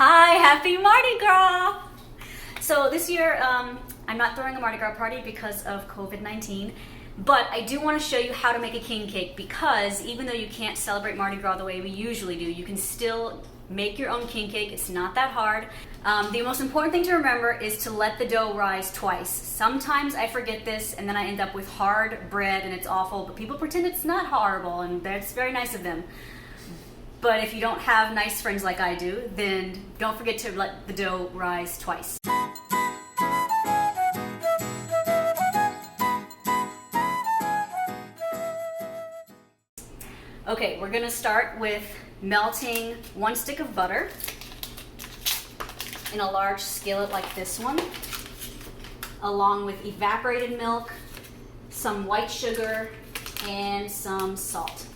Hi, happy Mardi Gras! So this year, I'm not throwing a Mardi Gras party because of COVID-19, but I do want to show you how to make a king cake because even though you can't celebrate Mardi Gras the way we usually do, you can still make your own king cake. It's not that hard. The most important thing to remember is to let the dough rise twice. Sometimes I forget this and then I end up with hard bread and it's awful, but people pretend it's not horrible and that's very nice of them. But if you don't have nice friends like I do, then don't forget to let the dough rise twice. Okay, we're gonna start with melting 1 stick of butter in a large skillet like this one, along with evaporated milk, some white sugar, and some salt.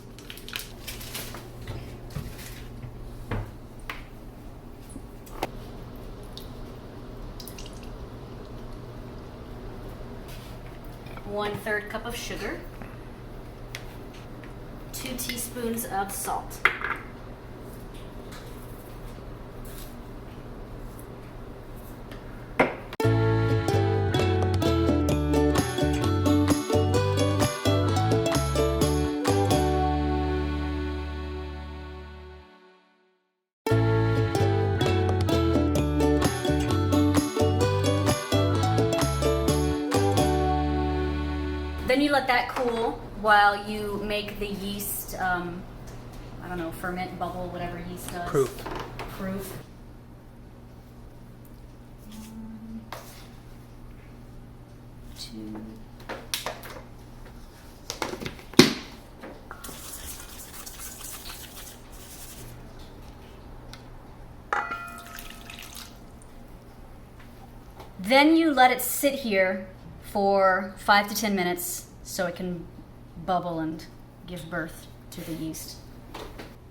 One-third cup of sugar, 2 teaspoons of salt. Then you let that cool while you make the yeast, I don't know, ferment, bubble, whatever yeast does. Proof. 1, 2. Then you let it sit here for 5 to 10 minutes so it can bubble and give birth to the yeast.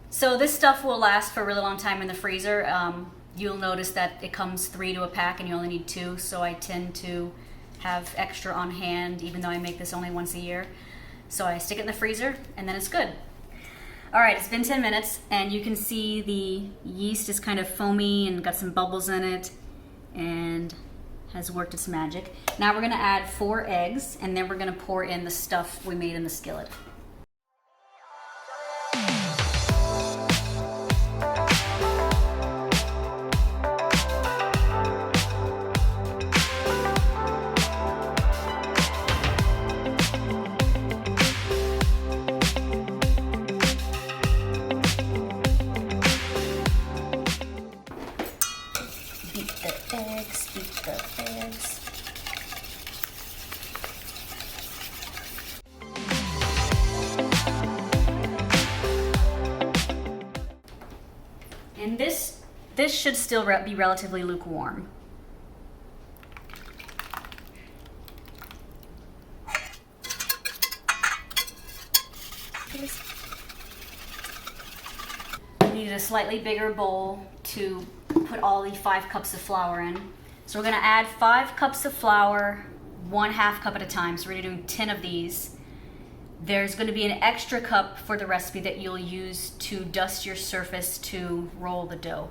So this stuff will last for a really long time in the freezer. You'll notice that it comes 3 to a pack and you only need 2, so I tend to have extra on hand even though I make this only once a year. So I stick it in the freezer and then it's good. Alright, it's been 10 minutes and you can see the yeast is kind of foamy and got some bubbles in it and has worked its magic. Now we're gonna add 4 eggs and then we're gonna pour in the stuff we made in the skillet. Beat the eggs, beat the eggs. And this should still be relatively lukewarm. We need a slightly bigger bowl to put all the 5 cups of flour in. So we're gonna add 5 cups of flour, 1/2 cup at a time. So we're doing 10 of these. There's gonna be an extra cup for the recipe that you'll use to dust your surface to roll the dough.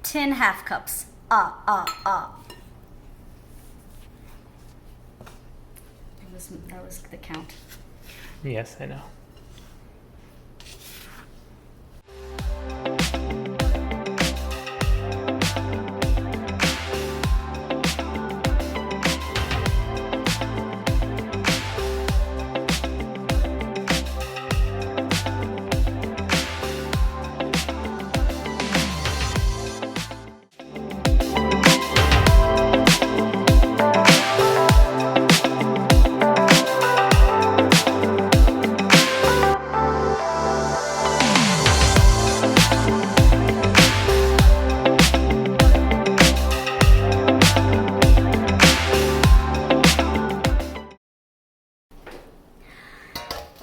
Ten half cups. That was the count. Yes, I know.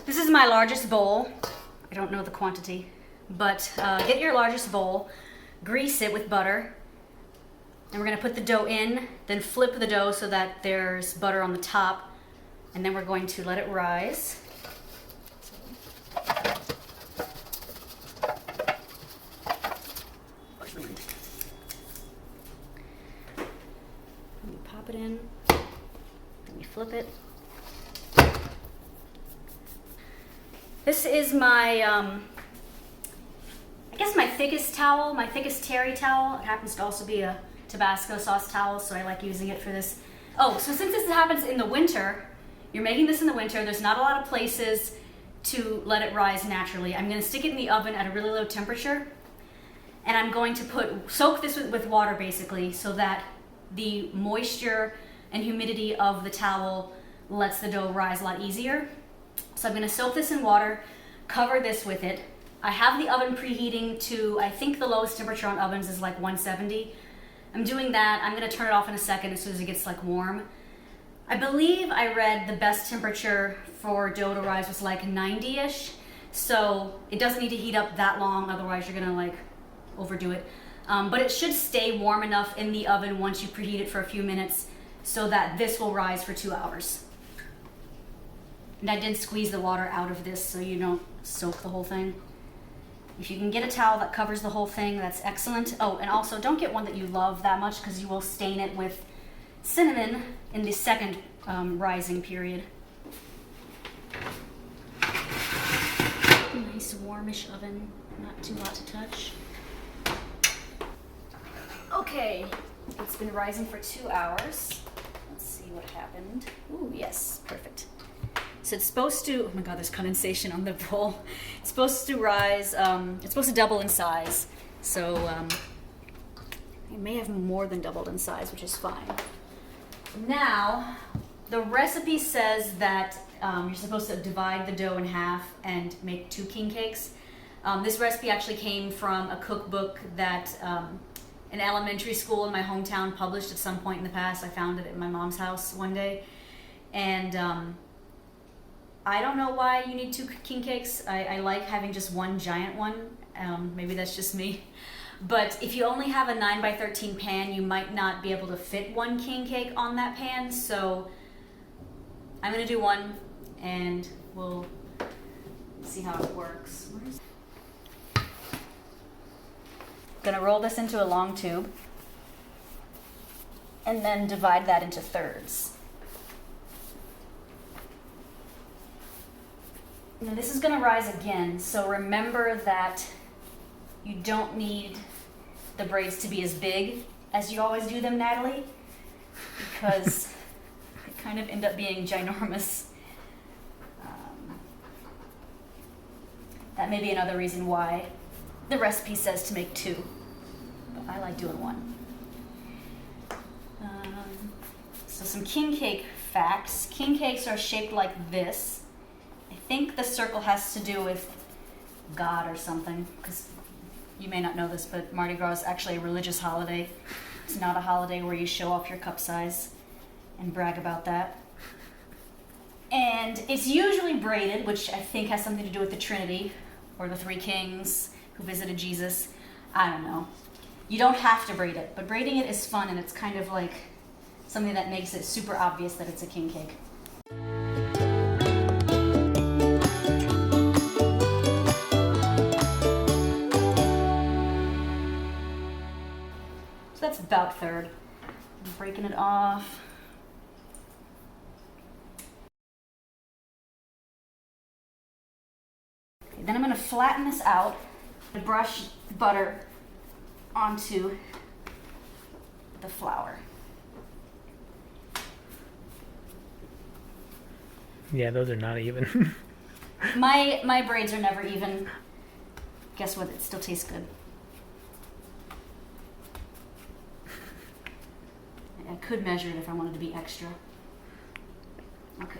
This is my largest bowl. I don't know the quantity, but get your largest bowl, grease it with butter, and we're gonna put the dough in, then flip the dough so that there's butter on the top, and then we're going to let it rise. And we pop it in, and we flip it. This is my, I guess my thickest towel, my thickest terry towel. It happens to also be a Tabasco sauce towel, so I like using it for this. Oh, so since this happens in the winter, you're making this in the winter, there's not a lot of places to let it rise naturally. I'm gonna stick it in the oven at a really low temperature, and I'm going to soak this with water basically, so that the moisture and humidity of the towel lets the dough rise a lot easier. So I'm gonna soak this in water, cover this with it. I have the oven preheating to, I think the lowest temperature on ovens is like 170. I'm doing that. I'm gonna turn it off in a second as soon as it gets like warm. I believe I read the best temperature for dough to rise was like 90-ish. So it doesn't need to heat up that long, otherwise you're gonna like overdo it. But it should stay warm enough in the oven once you preheat it for a few minutes so that this will rise for 2 hours. And I did squeeze the water out of this so you don't soak the whole thing. If you can get a towel that covers the whole thing, that's excellent. Oh, and also don't get one that you love that much because you will stain it with cinnamon in the second rising period. Nice warmish oven, not too hot to touch. Okay, it's been rising for 2 hours. Let's see what happened. Ooh, yes, perfect. So it's supposed to, oh my god, there's condensation on the bowl. It's supposed to rise, it's supposed to double in size. So it may have more than doubled in size, which is fine. Now, the recipe says that you're supposed to divide the dough in half and make 2 king cakes. This recipe actually came from a cookbook that an elementary school in my hometown published at some point in the past. I found it at my mom's house one day. And I don't know why you need 2 king cakes. I like having just one giant one. Maybe that's just me. But if you only have a 9x13 pan, you might not be able to fit 1 king cake on that pan. So I'm gonna do one and we'll see how it works. Gonna roll this into a long tube and then divide that into thirds. Now this is gonna rise again, so remember that you don't need the braids to be as big as you always do them, Natalie, because they kind of end up being ginormous. That may be another reason why the recipe says to make 2, but I like doing 1. So some king cake facts. King cakes are shaped like this. I think the circle has to do with God or something, because you may not know this, but Mardi Gras is actually a religious holiday. It's not a holiday where you show off your cup size and brag about that. And it's usually braided, which I think has something to do with the Trinity, or the 3 kings who visited Jesus. I don't know. You don't have to braid it, but braiding it is fun, and it's kind of like something that makes it super obvious that it's a king cake. So that's about third. I'm breaking it off. Then I'm going to flatten this out and brush butter onto the flour. Yeah, those are not even. My braids are never even. Guess what? It still tastes good. I could measure it if I wanted to be extra. Okay.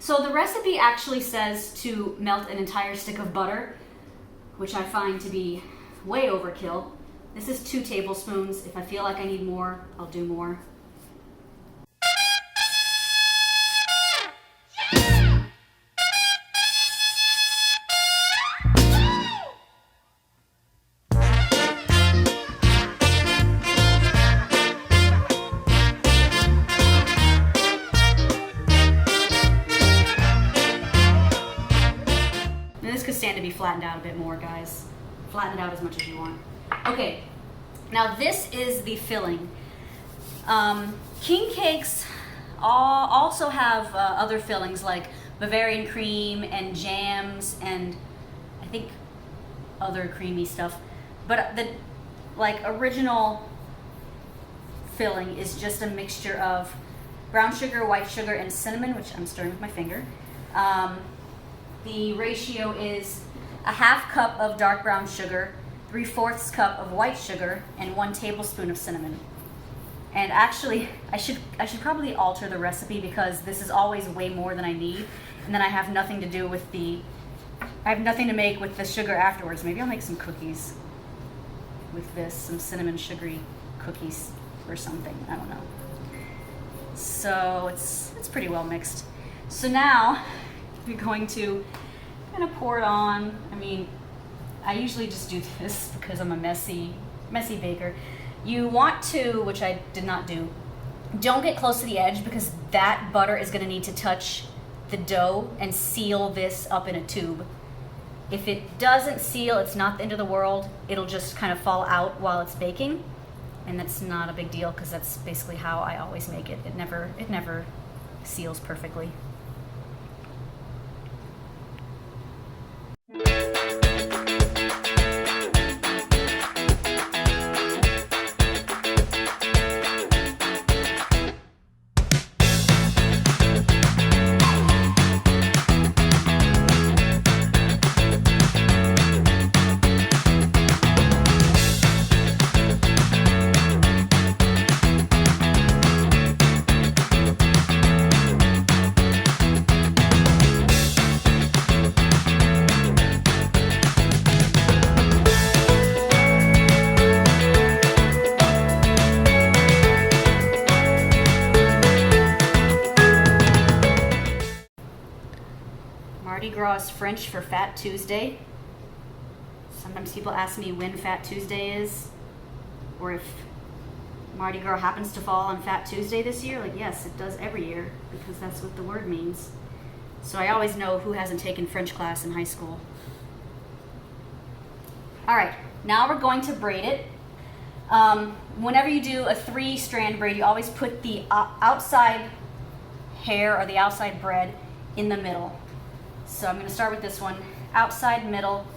So the recipe actually says to melt an entire stick of butter, which I find to be way overkill. This is 2 tablespoons. If I feel like I need more, I'll do more. Stand to be flattened out a bit more, guys. Flatten it out as much as you want. Okay, now this is the filling. King cakes also have other fillings like Bavarian cream and jams and I think other creamy stuff. But the original filling is just a mixture of brown sugar, white sugar, and cinnamon, which I'm stirring with my finger. The ratio is a 1/2 cup of dark brown sugar, 3/4 cup of white sugar, and 1 tablespoon of cinnamon. And actually, I should probably alter the recipe because this is always way more than I need, and then I have nothing to do with I have nothing to make with the sugar afterwards. Maybe I'll make some cookies with this, some cinnamon sugary cookies or something. I don't know. So it's pretty well mixed. So now we're going to kind of pour it on. I mean, I usually just do this because I'm a messy baker. You want to, which I did not do, don't get close to the edge because that butter is going to need to touch the dough and seal this up in a tube. If it doesn't seal, it's not the end of the world. It'll just kind of fall out while it's baking, and that's not a big deal because that's basically how I always make it. It never seals perfectly. Mardi Gras is French for Fat Tuesday. Sometimes people ask me when Fat Tuesday is, or if Mardi Gras happens to fall on Fat Tuesday this year. Like, yes, it does every year, because that's what the word means. So I always know who hasn't taken French class in high school. All right, now we're going to braid it. Whenever you do a 3-strand braid, you always put the outside hair or the outside bread in the middle. So I'm going to start with this one, outside, middle.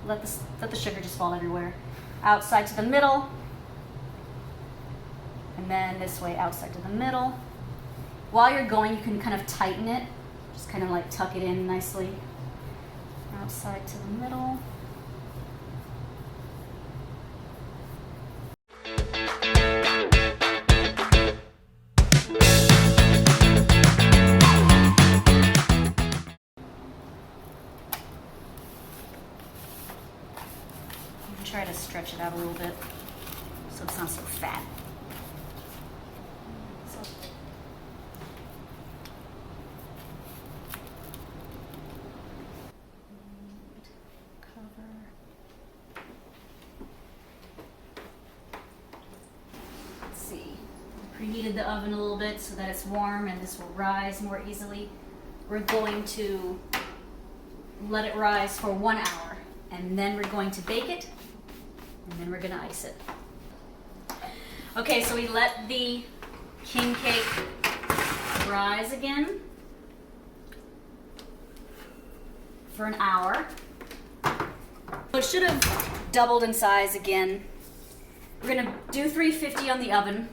Let the sugar just fall everywhere. Outside to the middle, and then this way, outside to the middle. While you're going, you can kind of tighten it, just kind of like tuck it in nicely. Outside to the middle. Try to stretch it out a little bit so it's not so fat. Cover. Let's see. Preheated the oven a little bit so that it's warm and this will rise more easily. We're going to let it rise for 1 hour, and then we're going to bake it. And then we're gonna ice it. Okay, so we let the king cake rise again for an hour. So it should have doubled in size again. We're gonna do 350 on the oven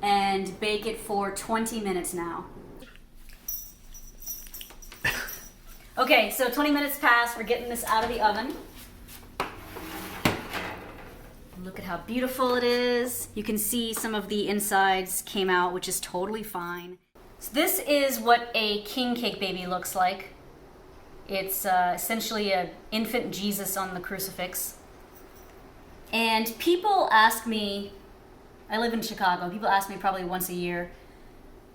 and bake it for 20 minutes now. Okay, so 20 minutes passed. We're getting this out of the oven. Look at how beautiful it is. You can see some of the insides came out, which is totally fine. So this is what a king cake baby looks like. It's essentially an infant Jesus on the crucifix. And people ask me, I live in Chicago, people ask me probably once a year,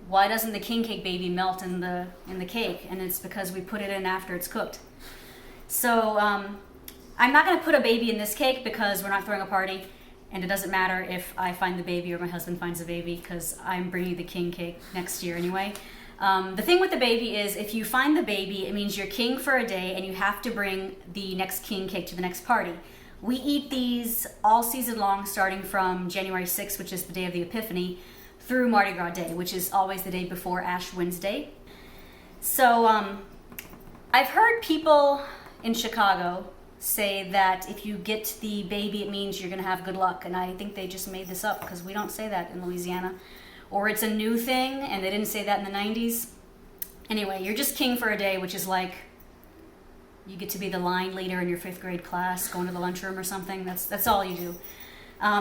why doesn't the king cake baby melt in the cake? And it's because we put it in after it's cooked. So I'm not gonna put a baby in this cake because we're not throwing a party, and it doesn't matter if I find the baby or my husband finds the baby because I'm bringing the king cake next year anyway. The thing with the baby is if you find the baby, it means you're king for a day and you have to bring the next king cake to the next party. We eat these all season long, starting from January 6th, which is the day of the Epiphany, through Mardi Gras Day, which is always the day before Ash Wednesday. So I've heard people in Chicago say that if you get the baby, it means you're gonna have good luck, and I think they just made this up because we don't say that in Louisiana. Or it's a new thing and they didn't say that in the 90s. Anyway, you're just king for a day, which is like you get to be the line leader in your 5th grade class, going to the lunchroom or something. That's all you do.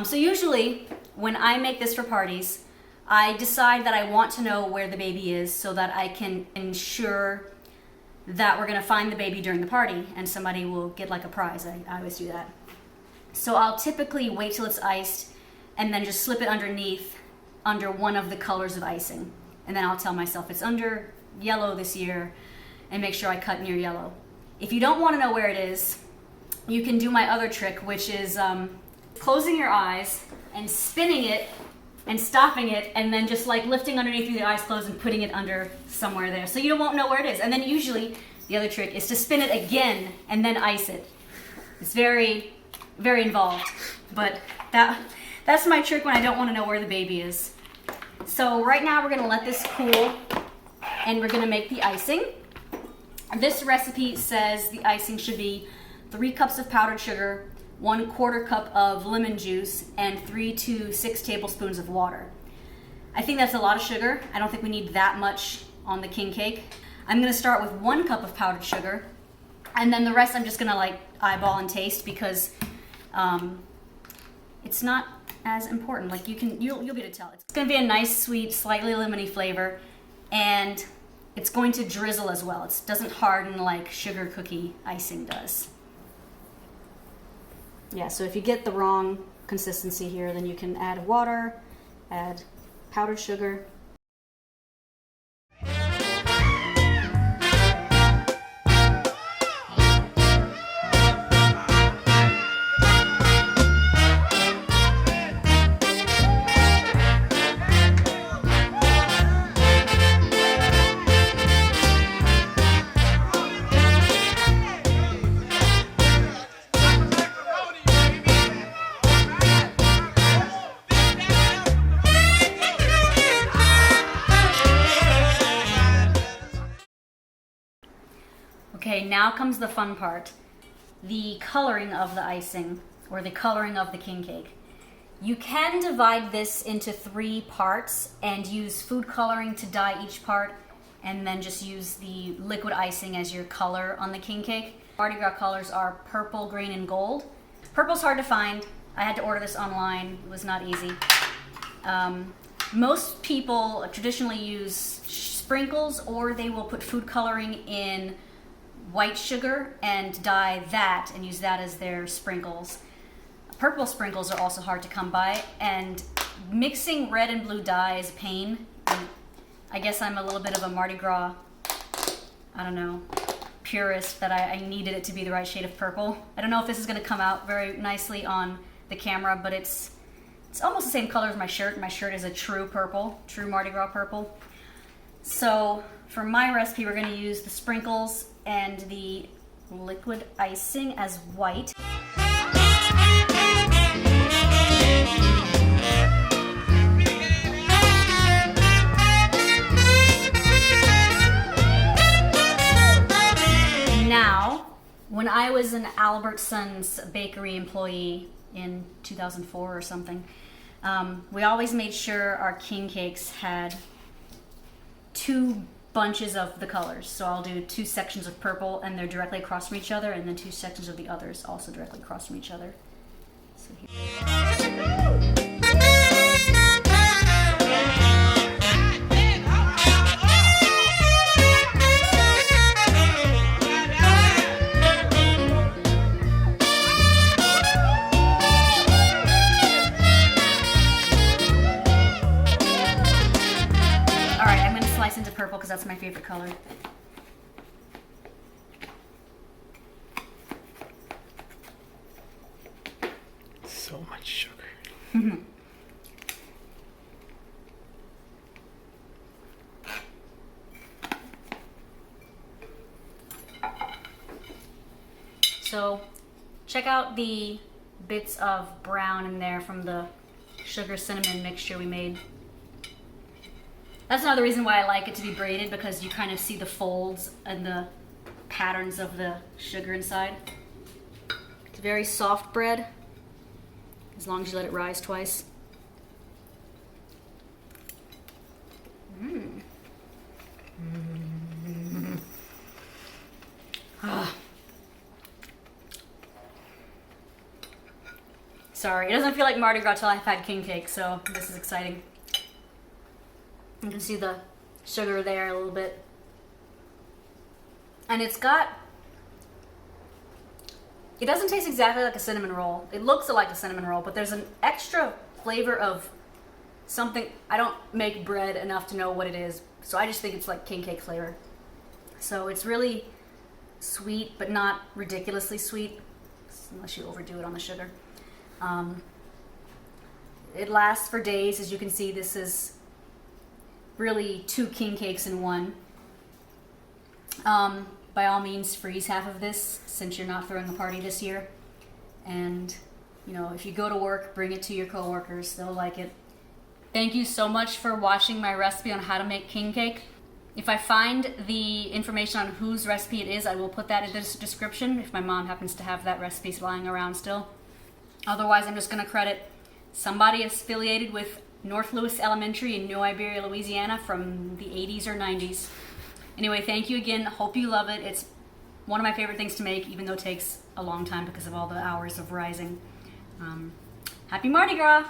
So usually when I make this for parties, I decide that I want to know where the baby is so that I can ensure that we're gonna find the baby during the party and somebody will get like a prize. I always do that. So I'll typically wait till it's iced and then just slip it underneath under one of the colors of icing. And then I'll tell myself it's under yellow this year and make sure I cut near yellow. If you don't wanna know where it is, you can do my other trick, which is closing your eyes and spinning it and stopping it and then just like lifting underneath with the eyes closed and putting it under somewhere there. So you won't know where it is. And then usually the other trick is to spin it again and then ice it. It's very, very involved, but that's my trick when I don't want to know where the baby is. So right now we're gonna let this cool and we're gonna make the icing. This recipe says the icing should be 3 cups of powdered sugar, 1/4 cup of lemon juice, and 3 to 6 tablespoons of water. I think that's a lot of sugar. I don't think we need that much on the king cake. I'm gonna start with 1 cup of powdered sugar, and then the rest I'm just gonna like eyeball and taste because it's not as important. Like you'll be able to tell. It's gonna be a nice, sweet, slightly lemony flavor, and it's going to drizzle as well. It doesn't harden like sugar cookie icing does. Yeah, so if you get the wrong consistency here, then you can add water, add powdered sugar. Okay, now comes the fun part, the coloring of the icing, or the coloring of the king cake. You can divide this into 3 parts and use food coloring to dye each part, and then just use the liquid icing as your color on the king cake. Mardi Gras colors are purple, green, and gold. Purple's hard to find. I had to order this online. It was not easy. Most people traditionally use sprinkles, or they will put food coloring in white sugar and dye that and use that as their sprinkles. Purple sprinkles are also hard to come by, and mixing red and blue dye is a pain. I guess I'm a little bit of a Mardi Gras, I don't know, purist, that I needed it to be the right shade of purple. I don't know if this is going to come out very nicely on the camera, but it's almost the same color as my shirt. My shirt is a true purple, true Mardi Gras purple. So for my recipe, we're going to use the sprinkles and the liquid icing as white. Now When I was an Albertsons bakery employee in 2004 or something, we always made sure our king cakes had 2 bunches of the colors. So I'll do 2 sections of purple and they're directly across from each other, and then 2 sections of the others also directly across from each other. So Alright, I'm going to slice into purple because that's my favorite color. So much sugar. So check out the bits of brown in there from the sugar cinnamon mixture we made. That's another reason why I like it to be braided, because you kind of see the folds and the patterns of the sugar inside. It's very soft bread, as long as you let it rise twice. Sorry, it doesn't feel like Mardi Gras till I've had king cake, so this is exciting. You can see the sugar there a little bit. And it doesn't taste exactly like a cinnamon roll. It looks like a cinnamon roll, but there's an extra flavor of something. I don't make bread enough to know what it is, so I just think it's like king cake flavor. So it's really sweet, but not ridiculously sweet, unless you overdo it on the sugar. It lasts for days. As you can see, this is really 2 king cakes in one. By all means, freeze half of this since you're not throwing a party this year. And, you know, if you go to work, bring it to your coworkers. They'll like it. Thank you so much for watching my recipe on how to make king cake. If I find the information on whose recipe it is, I will put that in the description if my mom happens to have that recipe lying around still. Otherwise, I'm just going to credit somebody affiliated with North Lewis Elementary in New Iberia, Louisiana from the 80s or 90s. Anyway, thank you again. Hope you love it. It's one of my favorite things to make, even though it takes a long time because of all the hours of rising. Happy Mardi Gras!